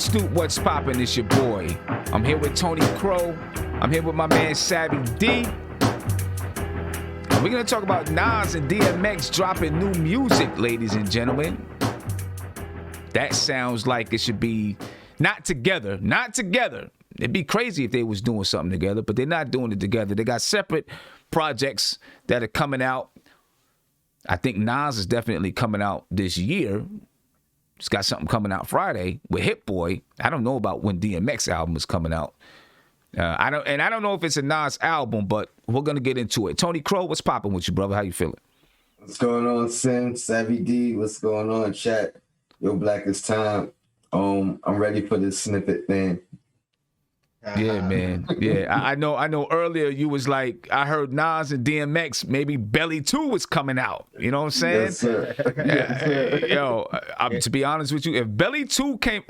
Front Stoop, what's poppin'? It's your boy. I'm here with Tony Crow. I'm here with my man Savvy D. We're gonna talk about Nas and DMX dropping new music, ladies and gentlemen. That sounds like it should be not together. It'd be crazy if they was doing something together, but they're not doing it together. They got separate projects that are coming out. I think Nas is definitely coming out this year. He's got something coming out Friday with HitBoy. I don't know about when DMX album is coming out. I don't know if it's a Nas album, but we're gonna get into it. Tony Crow, what's popping with you, brother? How you feeling? What's going on, Sim? Savvy D, what's going on, chat? Yo, Black is time. I'm ready for this snippet thing. Yeah, man. Yeah, I know. Earlier you was like, I heard Nas and DMX, maybe Belly 2 was coming out. You know what I'm saying? Yes, sir. Yes, sir. Yo, to be honest with you, if Belly 2 came,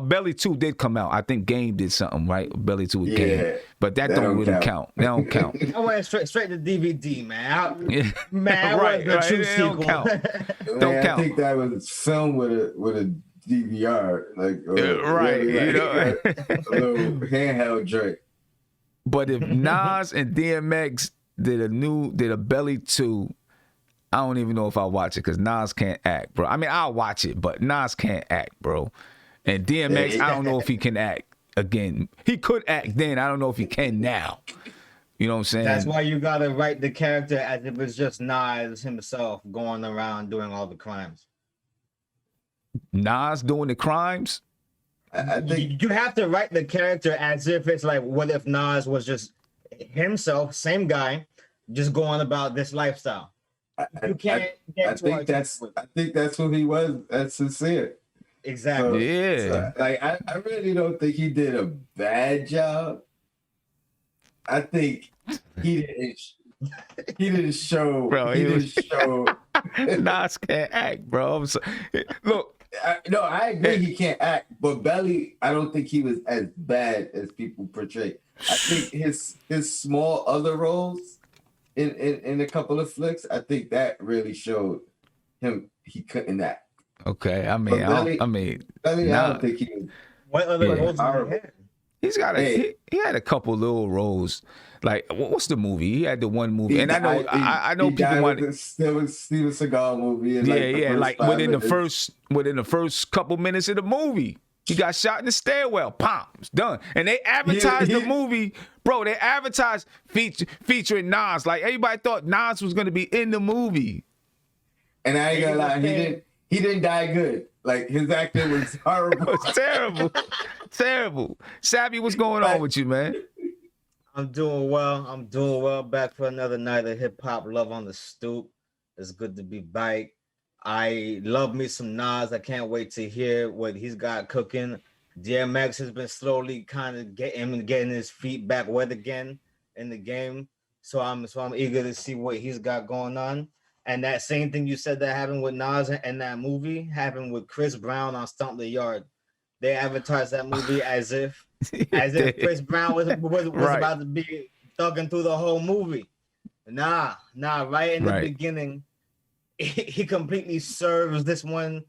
Belly 2 did come out. I think Game did something, right? Belly 2 with Game, but that don't really count. That don't count. I went straight to DVD, man. Right. It don't count. Don't count. I think that was filmed with a DVR, right? Really, you know, a little handheld joint. But if Nas and DMX did a Belly 2, I don't even know if I'll watch it because Nas can't act, bro. I mean, I'll watch it, but Nas can't act, bro. And DMX, I don't know if he can act again. He could act then. I don't know if he can now. You know what I'm saying? That's why you gotta write the character as if it's just Nas himself going around doing all the crimes. Nas doing the crimes? I think you have to write the character as if it's like, what if Nas was just himself, same guy, just going about this lifestyle. You can't I think that's who he was. That's sincere. Exactly. So, I really don't think he did a bad job. I think he didn't show. Bro, he didn't show. Nas can't act, bro. Look. I agree he can't act, but Belly, I don't think he was as bad as people portray. I think his small other roles in a couple of flicks, I think that really showed him he couldn't act. Okay, I mean, Belly, I don't think he was. What other roles did he have? He's got he had a couple little roles. Like, what's the movie? He had the one movie, and I know people want the Steven Seagal movie. And like within the first couple minutes of the movie, he got shot in the stairwell. Pom, it's done. And they advertised the movie, bro. They advertised featuring Nas. Like everybody thought Nas was gonna be in the movie. And I ain't gonna lie, he didn't die good. Like his acting was horrible. It was terrible. Savvy, what's going on with you, man? I'm doing well. Back for another night of hip hop love on the stoop. It's good to be back. I love me some Nas. I can't wait to hear what he's got cooking. DMX has been slowly kind of getting his feet back wet again in the game. So I'm eager to see what he's got going on. And that same thing you said that happened with Nas and that movie happened with Chris Brown on Stomp the Yard. They advertised that movie as if Chris Brown was about to be thugging through the whole movie. Nah, right in the beginning, he completely serves this one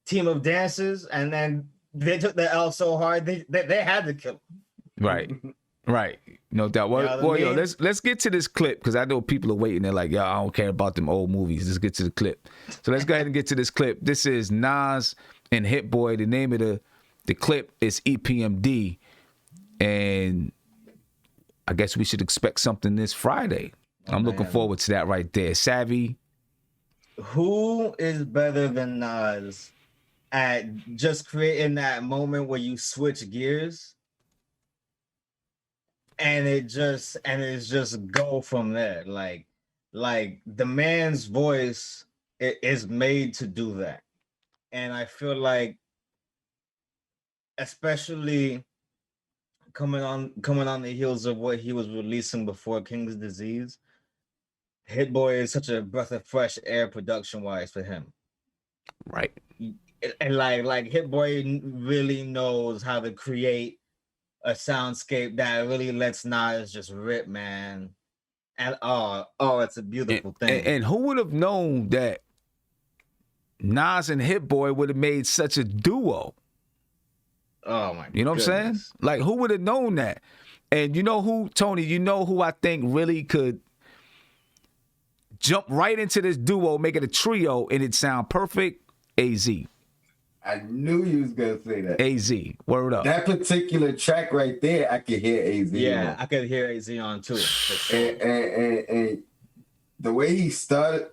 team of dancers, and then they took the L so hard they had to kill him. Right. No doubt. Well, yo, let's get to this clip because I know people are waiting. They're like, yo, I don't care about them old movies. Let's get to the clip. So let's go ahead and get to this clip. This is Nas and HitBoy. The name of the clip is EPMD. And I guess we should expect something this Friday. I'm looking forward to that right there. Savvy. Who is better than Nas at just creating that moment where you switch gears and it's just go from there? Like the man's voice is made to do that. And I feel like, especially coming on the heels of what he was releasing before King's Disease, HitBoy is such a breath of fresh air production wise for him. Right. And like HitBoy really knows how to create a soundscape that really lets Nas just rip, man. And it's a beautiful thing. And who would have known that Nas and HitBoy would have made such a duo? Oh my You know what I'm saying? goodness. Like, who would have known that? And you know who, Tony, you know who I think really could jump right into this duo, make it a trio, and it sound perfect? AZ. I knew you was gonna say that. AZ. Word up. That particular track right there, I could hear AZ. Yeah, on. I could hear AZ on too. For sure. And the way he started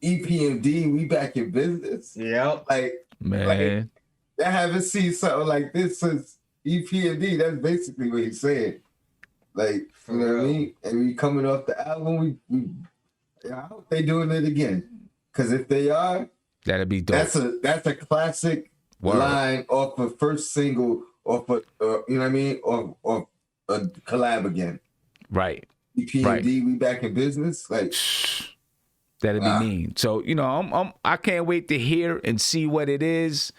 EPMD, we back in business. Yep. Like, Man. I haven't seen something like this since EPMD. That's basically what he said. Like, For you know what I real. mean? And we coming off the album, I hope they doing it again. Because if they are, That'd be dope. that's a classic line off a first single, off a you know what I mean, or a collab again. Right. EPMD, we back in business. Like, that'd be mean. So, you know, I can't wait to hear and see what it is,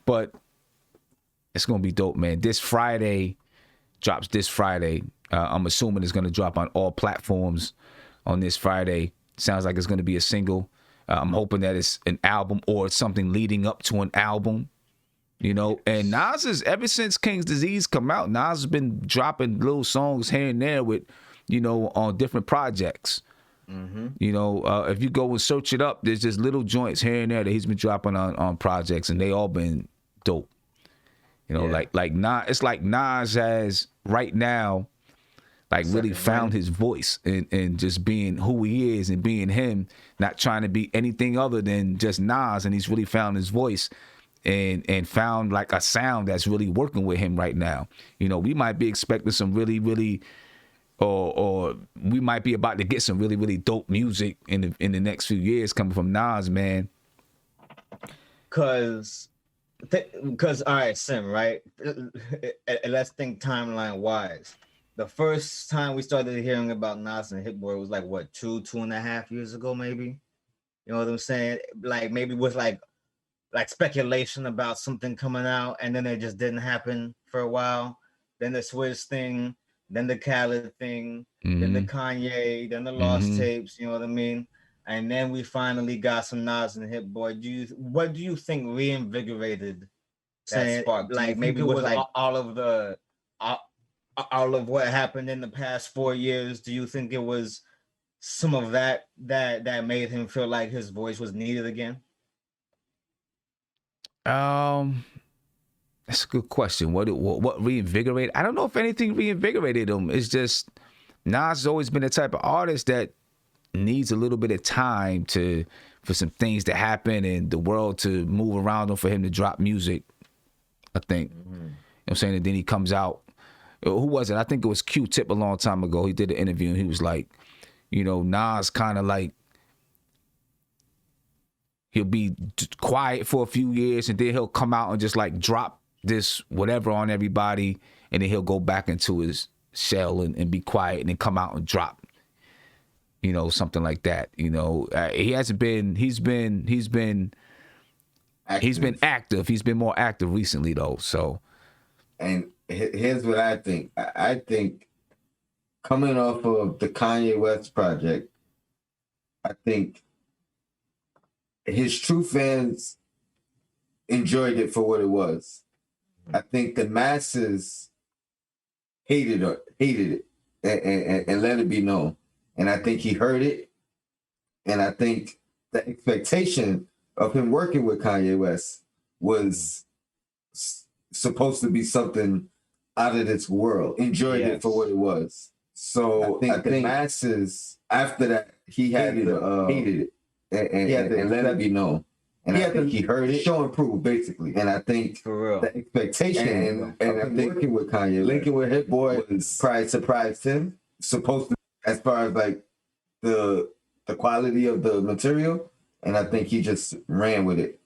but it's gonna be dope, man. This Friday drops. This Friday, I'm assuming it's gonna drop on all platforms on this Friday. Sounds like it's gonna be a single. I'm hoping that it's an album or something leading up to an album. You know, and Nas is, ever since King's Disease come out, Nas has been dropping little songs here and there with, you know, on different projects. Mm-hmm. You know, if you go and search it up, there's just little joints here and there that he's been dropping on projects, and they all been dope. You know, like Nas, it's like Nas has right now, like really found his voice and just being who he is and being him, not trying to be anything other than just Nas, and he's really found his voice. And found like a sound that's really working with him right now. You know, we might be expecting some really, really, or we might be about to get some really, really dope music in the next few years coming from Nas, man. Cause all right, Sim, right? Let's think timeline wise. The first time we started hearing about Nas and Hit-Boy was like what, 2.5 years ago, maybe. You know what I'm saying? Like maybe with like speculation about something coming out, and then it just didn't happen for a while. Then the Swizz thing, then the Khaled thing, then the Kanye, then the Lost Tapes. You know what I mean? And then we finally got some Nas and Hit-Boy. What do you think reinvigorated that spark? Like maybe it was like all of what happened in the past 4 years. Do you think it was some of that made him feel like his voice was needed again? That's a good question. What reinvigorated? I don't know if anything reinvigorated him. It's just Nas has always been the type of artist that needs a little bit of time for some things to happen and the world to move around him for him to drop music, I think. You know what I'm saying? And then he comes out. Who was it? I think it was Q-Tip a long time ago. He did an interview and he was like, you know, Nas kind of like, he'll be quiet for a few years and then he'll come out and just like drop this whatever on everybody, and then he'll go back into his shell and be quiet and then come out and drop, you know, something like that. You know, he's been active. He's been more active recently though. So, and here's what I think. I think coming off of the Kanye West project, I think his true fans enjoyed it for what it was. I think the masses hated it and let it be known. And I think he heard it. And I think the expectation of him working with Kanye West was supposed to be something out of this world. Enjoyed it for what it was. So I think the masses, after that, he had hated it. And let it be known. And I think he heard it. Show and prove, basically. And I think for real, the expectation and I think linking with Kanye, linking with HitBoy was probably surprised him. Supposed to, as far as like the quality of the material, and I think he just ran with it.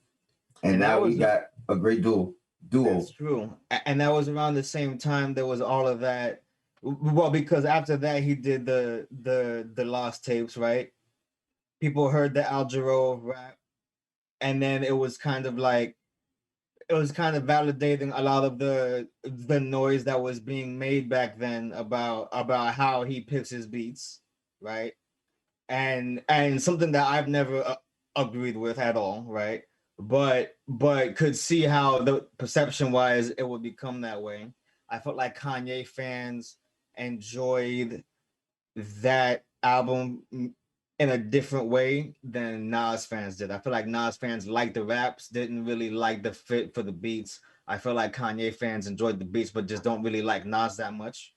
And now we got a great duo. That's true. And that was around the same time there was all of that. Well, because after that he did the Lost Tapes, right? People heard the Al Jarreau rap, and then it was kind of validating a lot of the noise that was being made back then about how he picks his beats, right? And something that I've never agreed with at all, right? but could see how the perception wise it would become that way. I felt like Kanye fans enjoyed that album in a different way than Nas fans did. I feel like Nas fans liked the raps, didn't really like the fit for the beats. I feel like Kanye fans enjoyed the beats, but just don't really like Nas that much,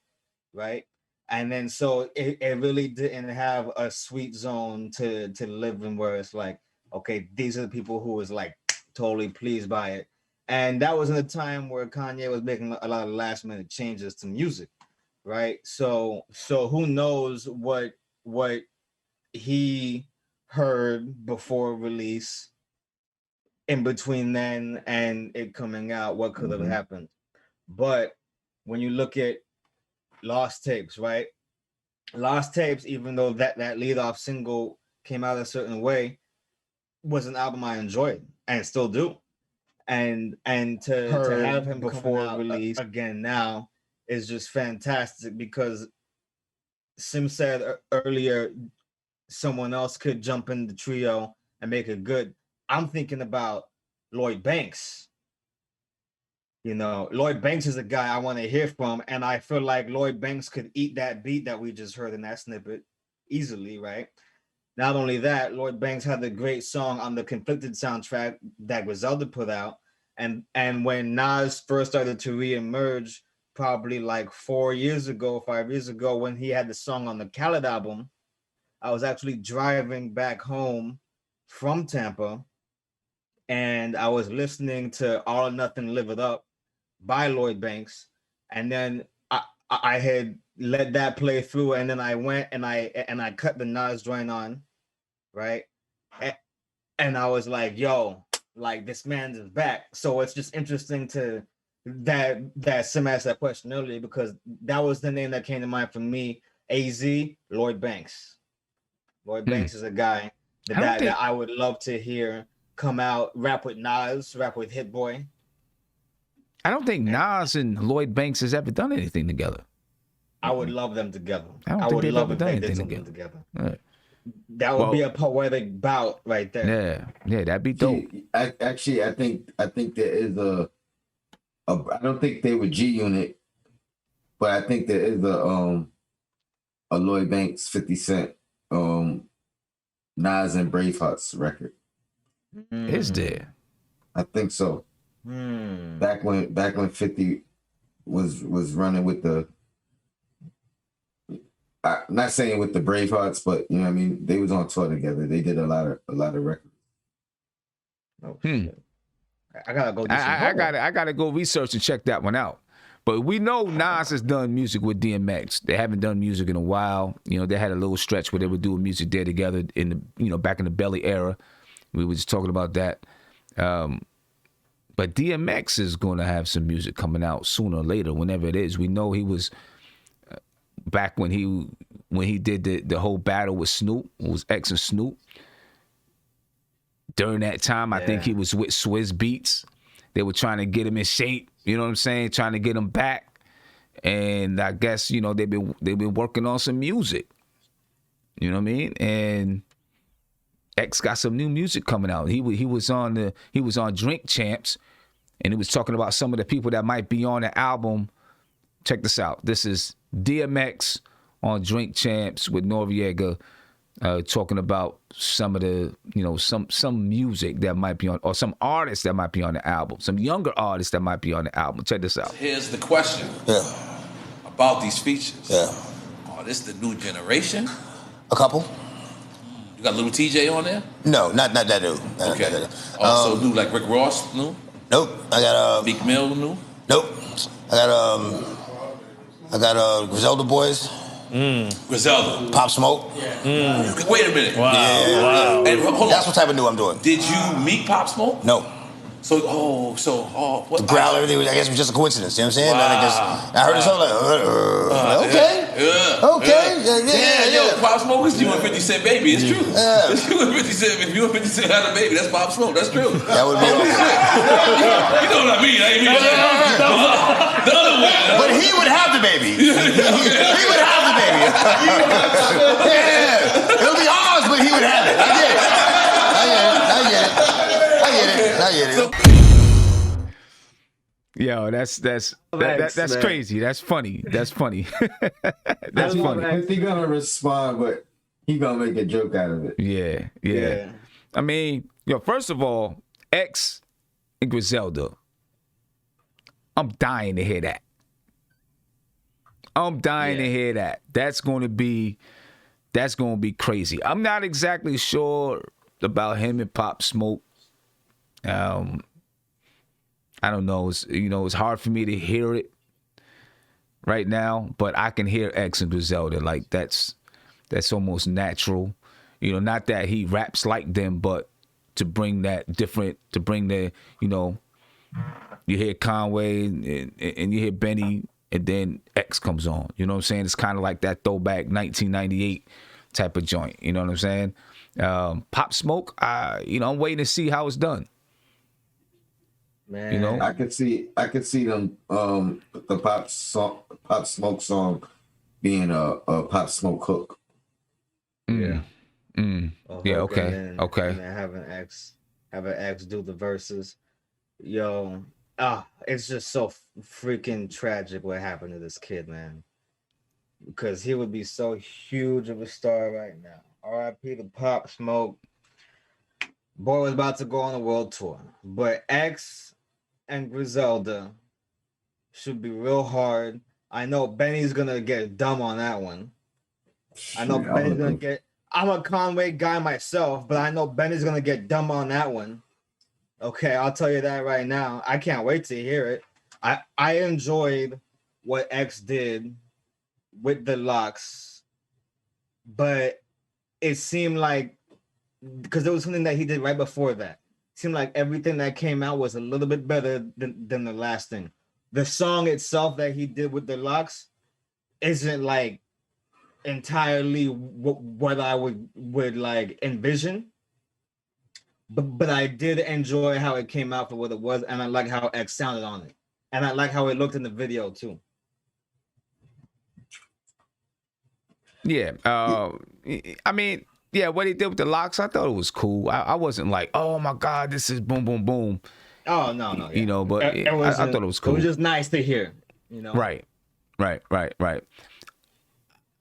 right? And then so it really didn't have a sweet zone to live in where it's like, okay, these are the people who was like totally pleased by it. And that was in a time where Kanye was making a lot of last minute changes to music, right? So who knows what he heard before release in between then and it coming out, what could have happened. But when you look at Lost Tapes, right? Lost Tapes, even though that lead off single came out a certain way, was an album I enjoyed and still do. And to have him before release again now is just fantastic, because Sim said earlier someone else could jump in the trio and make it good. I'm thinking about Lloyd Banks. You know, Lloyd Banks is a guy I want to hear from, and I feel like Lloyd Banks could eat that beat that we just heard in that snippet easily, right? Not only that, Lloyd Banks had a great song on the Conflicted soundtrack that Griselda put out, and when Nas first started to reemerge, probably like 5 years ago, when he had the song on the Khaled album, I was actually driving back home from Tampa, and I was listening to All or Nothing, Live It Up by Lloyd Banks, and then I had let that play through, and then I went and I cut the Nas joint on, right? And I was like, yo, like this man is back. So it's just interesting to that Sim asked that question earlier, because that was the name that came to mind for me. AZ, Lloyd Banks. Lloyd Banks is a guy that I would love to hear come out, rap with Nas, rap with HitBoy. I don't think Nas and Lloyd Banks has ever done anything together. I would love them together. I would love if they did something together. Yeah. That would be a poetic bout right there. Yeah, that'd be dope. I think there is a I don't think they were G Unit, but I think there is a Lloyd Banks 50 Cent Nas and Bravehearts record. Is there? I think so. Back when 50 was running with the, I'm not saying with the Bravehearts, but you know what I mean, they was on tour together. They did a lot of records. Oh, shit. I gotta go. I gotta go research and check that one out. But we know Nas has done music with DMX. They haven't done music in a while. You know, they had a little stretch where they were doing music there together in the, you know, back in the Belly era. We were just talking about that. But DMX is going to have some music coming out sooner or later, whenever it is. We know he was back when he did the whole battle with Snoop. It was X and Snoop. During that time, I think he was with Swizz Beats. They were trying to get him in shape. You know what I'm saying? Trying to get him back. And I guess, you know, they've been working on some music. You know what I mean? And X got some new music coming out. He was on Drink Champs, and he was talking about some of the people that might be on the album. Check this out. This is DMX on Drink Champs with Noriega, talking about some of the, you know, some music that might be on, or some artists that might be on the album, some younger artists that might be on the album. Check this out. Here's the question about these features. Are this the new generation? A couple. You got Little TJ on there? No, not that new. Okay. So new, like Rick Ross new? Nope. I got Meek Mill new? Nope. I got Griselda boys. Griselda. Pop Smoke. Wait a minute. Wow. Wow. And hold on. That's what type of new I'm doing. Did you meet Pop Smoke? No. What? The growl, everything, I guess it was just a coincidence. You know what I'm saying? Wow. I heard the song like, okay. Yo, Pop Smoke is you and 50 Cent baby. It's true. It's you and 50 Cent. If you and 50 Cent had a baby, that's Pop Smoke. That's true. That would be You know what I mean? I ain't mean the other way. But he would have the baby. He would have the baby. It'll be ours, but he would have it. I get it. I get So, it. Yo, that's crazy. That's funny. That's funny. That's funny. Is he gonna respond, but he gonna make a joke out of it? Yeah. I mean, first of all, X and Griselda. I'm dying to hear that. To hear that. That's gonna be crazy. I'm not exactly sure about him and Pop Smoke. I don't know. It's hard for me to hear it right now, but I can hear X and Griselda. Like that's almost natural. Not that he raps like them, but to bring the, you hear Conway and you hear Benny, and then X comes on. You know what I'm saying? It's kind of like that throwback 1998 type of joint. You know what I'm saying? Pop Smoke, I'm waiting to see how it's done. Man, I could see them the Pop Smoke song being a Pop Smoke hook. Yeah. Yeah. Okay. And then having X do the verses. Yo, it's just so freaking tragic what happened to this kid, man. Because he would be so huge of a star right now. R.I.P. to Pop Smoke. Boy was about to go on a world tour, but X and Griselda should be real hard. I know Benny's gonna get dumb on that one. I know Benny's gonna get. I'm a Conway guy myself, but I know Benny's gonna get dumb on that one. Okay, I'll tell you that right now. I can't wait to hear it. I enjoyed what X did with the locks, but it seemed like because there was something that he did right before that. It seemed like everything that came out was a little bit better than the last thing. The song itself that he did with the locks isn't like entirely what I would like envision. But I did enjoy how it came out for what it was, and I like how X sounded on it, and I like how it looked in the video too. Yeah. I mean, yeah, what he did with the locks, I thought it was cool. I wasn't like, oh my God, this is boom, boom, boom. Oh no. Yeah. But I thought it was cool. It was just nice to hear. Right.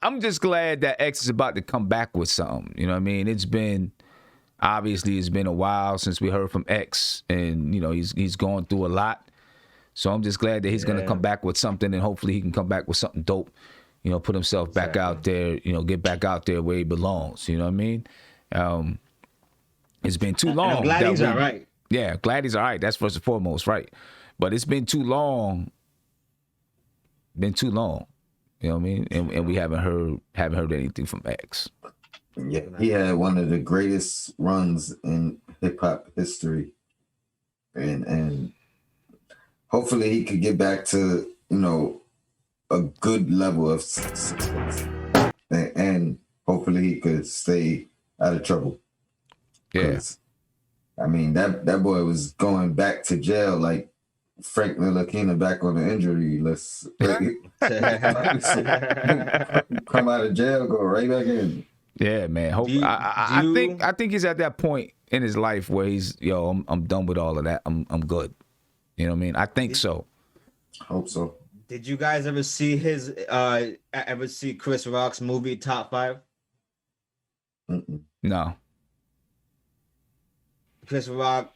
I'm just glad that X is about to come back with something. You know what I mean? It's been a while since we heard from X, and he's going through a lot. So I'm just glad that he's gonna come back with something, and hopefully he can come back with something dope. Put himself back out there. Get back out there where he belongs. You know what I mean? It's been too long. I'm glad he's all right. Yeah, glad he's all right. That's first and foremost, right? But it's been too long. You know what I mean? And we haven't heard anything from X. Yeah, he had one of the greatest runs in hip hop history, and hopefully he could get back to a good level of success, and hopefully he could stay out of trouble. Yeah, I mean that boy was going back to jail like Frank Ntilikina back on the injury list. Come out of jail, go right back in. Yeah, man. I think he's at that point in his life where he's I'm done with all of that. I'm good. You know what I mean? I think so. Hope so. Did you guys ever see Chris Rock's movie Top 5? No. Chris Rock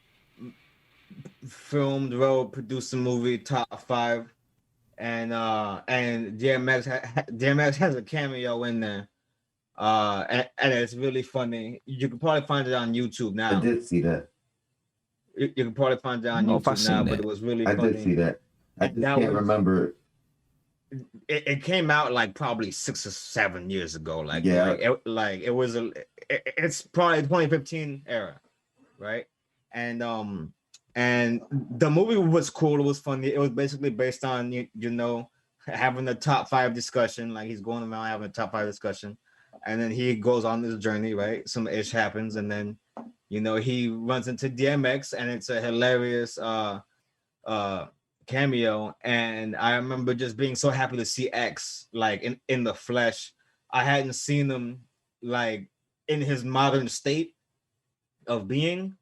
filmed, wrote, produced the movie Top 5, and DMX has a cameo in there. And it's really funny. You can probably find it on YouTube now. I did see that. You can probably find it on YouTube now, but it was really funny. I did see that. I just can't remember it. It came out like probably 6 or 7 years ago. It's probably 2015 era, right? And the movie was cool. It was funny. It was basically based on having a top 5 discussion. Like he's going around having a top 5 discussion. And then he goes on this journey, right? Some ish happens, and then, he runs into DMX, and it's a hilarious cameo. And I remember just being so happy to see X like in the flesh. I hadn't seen him like in his modern state of being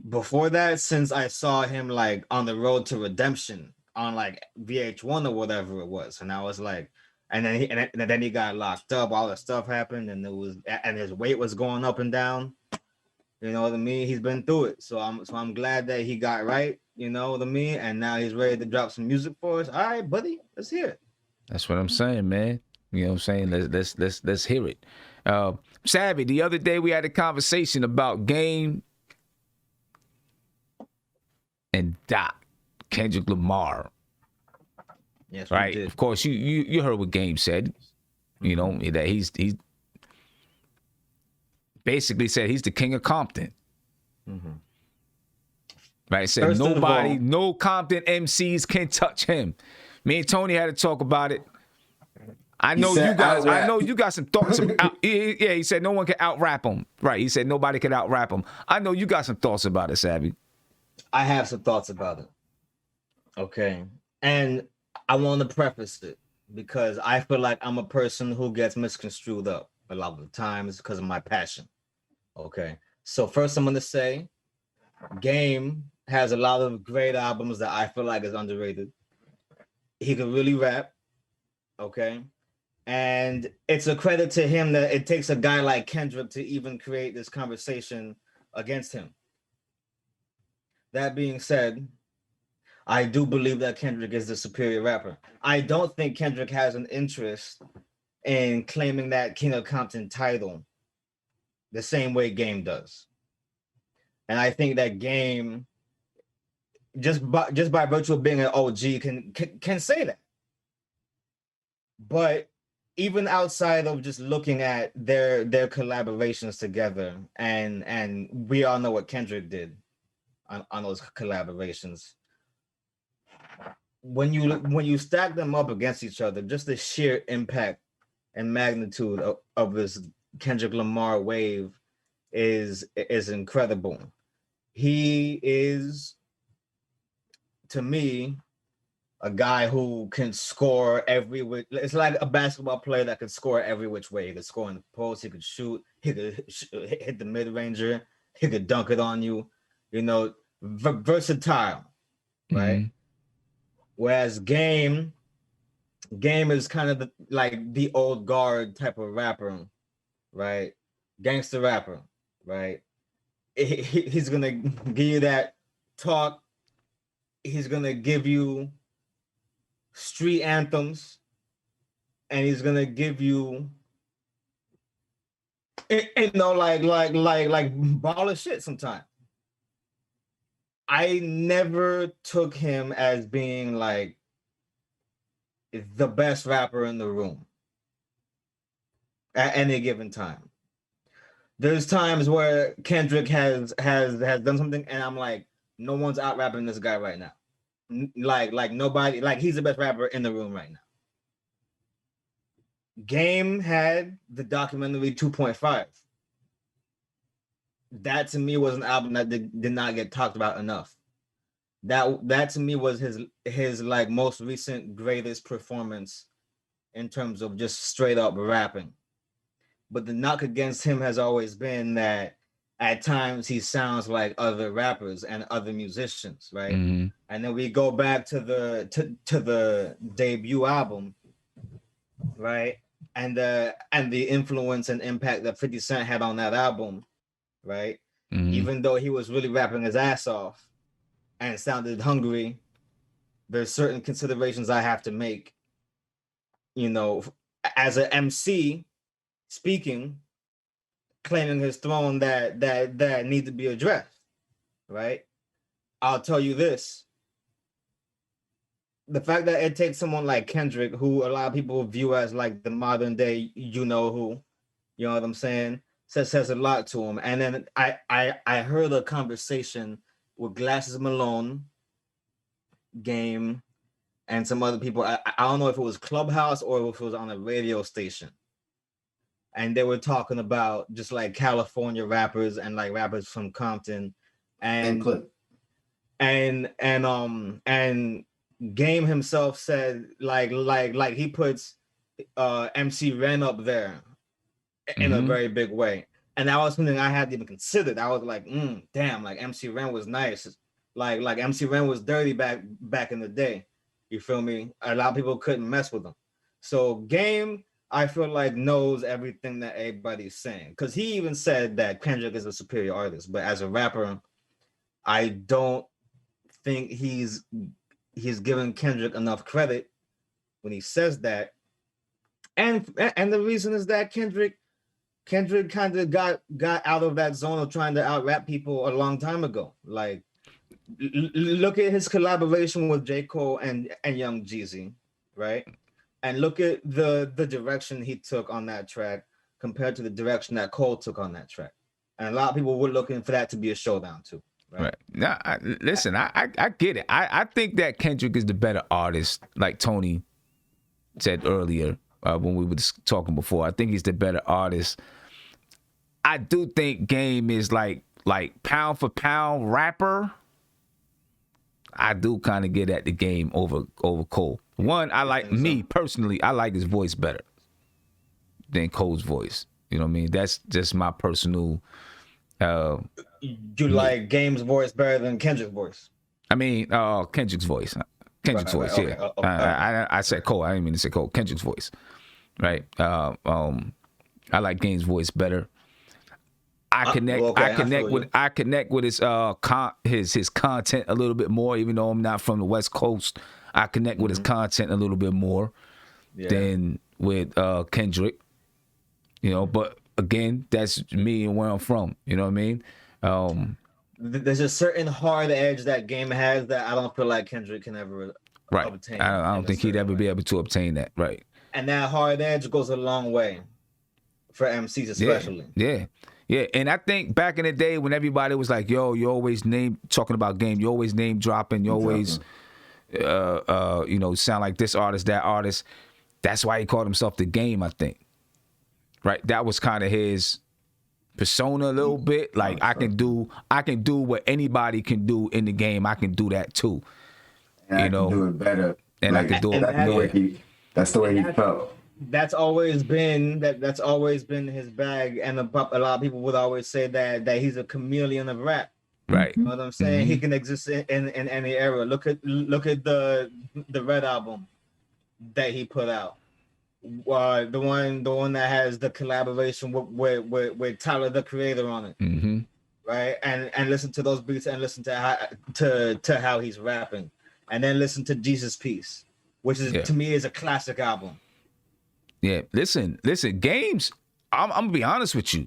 before that, since I saw him like on the road to redemption on like VH1 or whatever it was, and I was like, and then he got locked up. All the stuff happened, and his weight was going up and down. You know what I mean? He's been through it, so I'm glad that he got right. You know what I mean? And now he's ready to drop some music for us. All right, buddy, let's hear it. That's what I'm saying, man. You know what I'm saying? Let's hear it. Savvy, the other day we had a conversation about Game and Doc, Kendrick Lamar. Yes, right. we did. Of course, you heard what Game said. You know that he's basically said he's the king of Compton. Mm-hmm. Right. Said no Compton MCs can touch him. Me and Tony had to talk about it. I know you got some thoughts. He said no one can out rap him. Right. He said nobody can out rap him. I know you got some thoughts about it, Savvy. I have some thoughts about it. Okay. And I want to preface it because I feel like I'm a person who gets misconstrued up a lot of the times because of my passion. Okay. So first I'm going to say Game has a lot of great albums that I feel like is underrated. He can really rap. Okay. And it's a credit to him that it takes a guy like Kendrick to even create this conversation against him. That being said, I do believe that Kendrick is the superior rapper. I don't think Kendrick has an interest in claiming that King of Compton title the same way Game does. And I think that Game, just by virtue of being an OG, can say that. But even outside of just looking at their collaborations together, and we all know what Kendrick did on those collaborations. When you stack them up against each other, just the sheer impact and magnitude of this Kendrick Lamar wave is incredible. He is, to me, a guy who can score every which. It's like a basketball player that can score every which way. He could score in the post. He could shoot. He could hit the mid ranger. He could dunk it on you. You know, versatile, right? Mm-hmm. Whereas Game is kind of like the old guard type of rapper, right? Gangster rapper, right? He's gonna give you that talk. He's gonna give you street anthems, and he's gonna give you, you know, like baller shit sometimes. I never took him as being like the best rapper in the room at any given time. There's times where Kendrick has done something, and I'm like, no one's out rapping this guy right now. Like nobody, like he's the best rapper in the room right now. Game had the documentary 2.5. That to me was an album that did not get talked about enough. That to me was his like most recent greatest performance in terms of just straight up rapping. But the knock against him has always been that at times he sounds like other rappers and other musicians, right? Mm-hmm. And then we go back to the debut album, right? And the influence and impact that 50 Cent had on that album, right? Mm-hmm. Even though he was really rapping his ass off and sounded hungry, there's certain considerations I have to make, you know, as an MC speaking, claiming his throne that need to be addressed, right? I'll tell you this. The fact that it takes someone like Kendrick, who a lot of people view as like the modern day, you know who, you know what I'm saying, says a lot to him. And then I heard a conversation with Glasses Malone, Game, and some other people. I don't know if it was Clubhouse or if it was on a radio station. And they were talking about just like California rappers and like rappers from Compton, and Game himself said like he puts MC Ren up there in a very big way. And that was something I hadn't even considered. I was like, damn, like MC Ren was nice. Like MC Ren was dirty back in the day. You feel me? A lot of people couldn't mess with him. So Game, I feel like knows everything that everybody's saying. Because he even said that Kendrick is a superior artist. But as a rapper, I don't think he's giving Kendrick enough credit when he says that. And the reason is that Kendrick kind of got out of that zone of trying to out rap people a long time ago. Like, look at his collaboration with J. Cole and Young Jeezy, right? And look at the direction he took on that track compared to the direction that Cole took on that track. And a lot of people were looking for that to be a showdown too. Right. Now, listen, I get it. I think that Kendrick is the better artist, like Tony said earlier when we were talking before. I think he's the better artist. I do think Game is like pound for pound rapper. I do kind of get at the Game over Cole. One, I like me personally. I like his voice better than Cole's voice. You know what I mean? That's just my personal. You like Game's voice better than Kendrick's voice? I mean, Kendrick's voice. Kendrick's voice. Okay. Yeah. Okay. I said Cole. I didn't mean to say Cole. Kendrick's voice. Right. I like Game's voice better. I connect with his content a little bit more, even though I'm not from the West Coast. I connect with his content a little bit more than with Kendrick. You know, but again, that's me and where I'm from. You know what I mean? There's a certain hard edge that Game has that I don't feel like Kendrick can ever obtain. I don't think he'd ever be able to obtain that. Right. And that hard edge goes a long way for MCs especially. Yeah, and I think back in the day when everybody was like, "Yo, you always talking about Game, you always name dropping, you always, sound like this artist, that artist." That's why he called himself the Game, I think. Right, that was kind of his persona a little bit. Like I can do what anybody can do in the game. I can do that too. And I can do it better. And like, I can do it. That's the way he felt. That's always been his bag, and a lot of people would always say that he's a chameleon of rap. Right. You know what I'm saying? He can exist in any era. Look at the Red album that he put out. The one that has the collaboration with Tyler the Creator on it. Mm-hmm. Right? And listen to those beats and listen to how he's rapping. And then listen to Jesus Peace, which is to me is a classic album. Yeah, listen, Games, I'm going to be honest with you.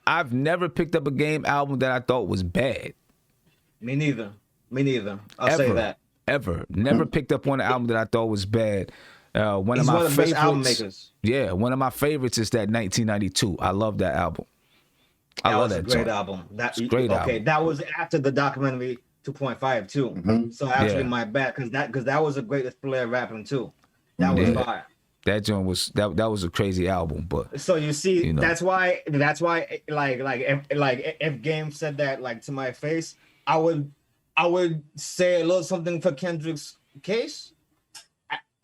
I've never picked up a Game album that I thought was bad. Me neither. I'll say that. Ever. Never picked up one album that I thought was bad. One of the best album makers. Yeah, one of my favorites is that 1992. I love that album. I love that. That was a great album. That's a great album. Okay, that was after the documentary 2.5 too. Mm-hmm. So actually my bad, because that was a great display of rapping too. That was fire. That joint was that was a crazy album, but so you see, that's why if Game said that like to my face, I would say a little something for Kendrick's case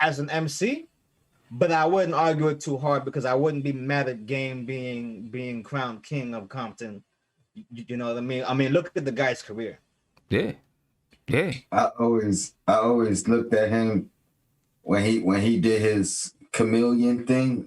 as an MC, but I wouldn't argue it too hard because I wouldn't be mad at Game being crowned king of Compton. You know what I mean? I mean, look at the guy's career. Yeah. I always looked at him when he did his chameleon thing